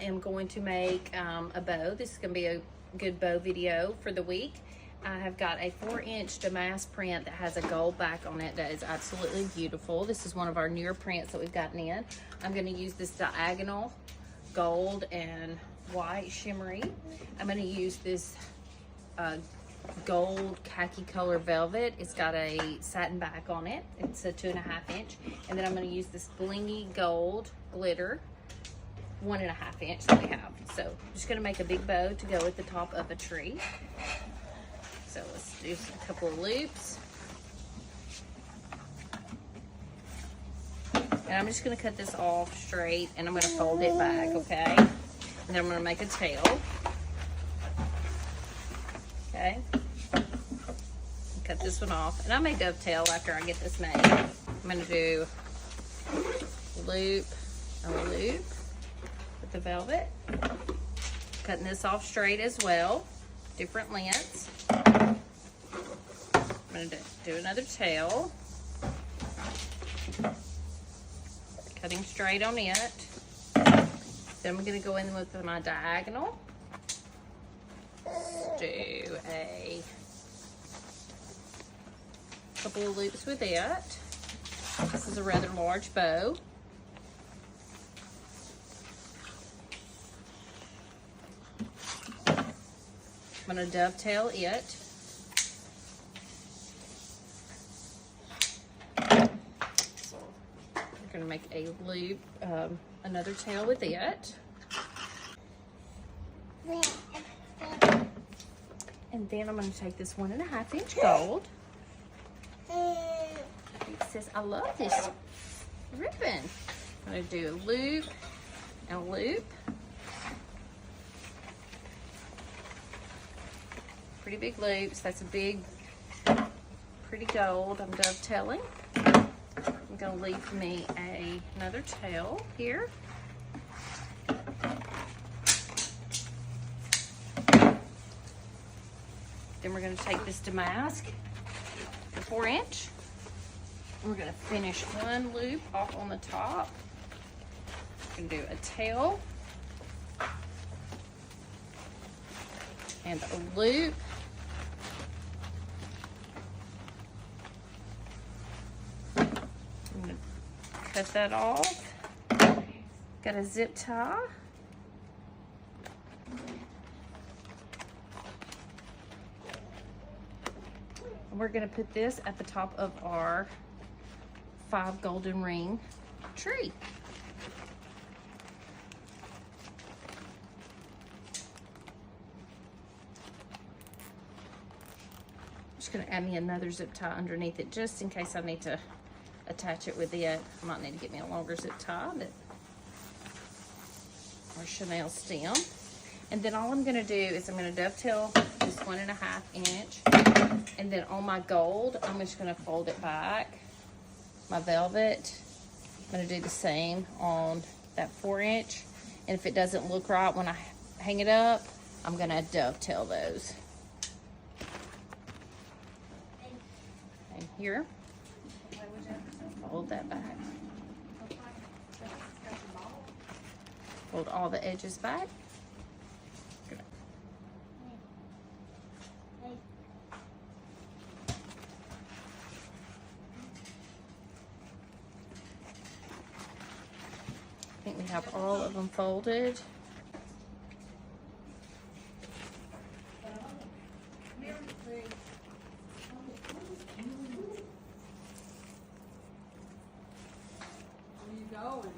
am going to make a bow. This is going to be a good bow video for the week. I have got a 4-inch damask print that has a gold back on it that is absolutely beautiful. This is one of our newer prints that we've gotten in. I'm going to use this diagonal gold and white shimmery. I'm going to use this gold khaki color velvet. It's got a satin back on it. It's a 2.5 inch. And then I'm going to use this blingy gold glitter 1.5 inch that we have. So I'm just going to make a big bow to go at the top of a tree. So let's do a couple of loops. And I'm just going to cut this off straight and I'm going to fold it back, okay? And then I'm going to make a tail. Okay. Cut this one off. And I may dovetail after I get this made. I'm going to do loop and a loop with the velvet. Cutting this off straight as well. Different lengths. I'm going to do another tail. Cutting straight on it. Then I'm going to go in with my diagonal. Do a couple of loops with it. This is a rather large bow. I'm going to dovetail it. So we're going to make a loop, another tail with it. And then I'm going to take this 1.5 inch gold. It says, I love this ribbon. I'm going to do a loop and a loop. Pretty big loops. That's a big, pretty gold. I'm dovetailing. I'm going to leave me another tail here. Then we're going to take this damask, the 4-inch. We're going to finish one loop off on the top. We're going to do a tail and a loop. I'm going to cut that off. Got a zip tie. We're going to put this at the top of our 5 golden ring tree. I'm just going to add me another zip tie underneath it just in case I need to attach it with it. I might need to get me a longer zip tie, but our Chanel stem. And then all I'm going to do is I'm going to dovetail this 1.5 inch. And then on my gold, I'm just going to fold it back. My velvet, I'm going to do the same on that 4-inch. And if it doesn't look right when I hang it up, I'm going to dovetail those. And here, fold that back. Fold all the edges back. I think we have all of them folded. Where you going?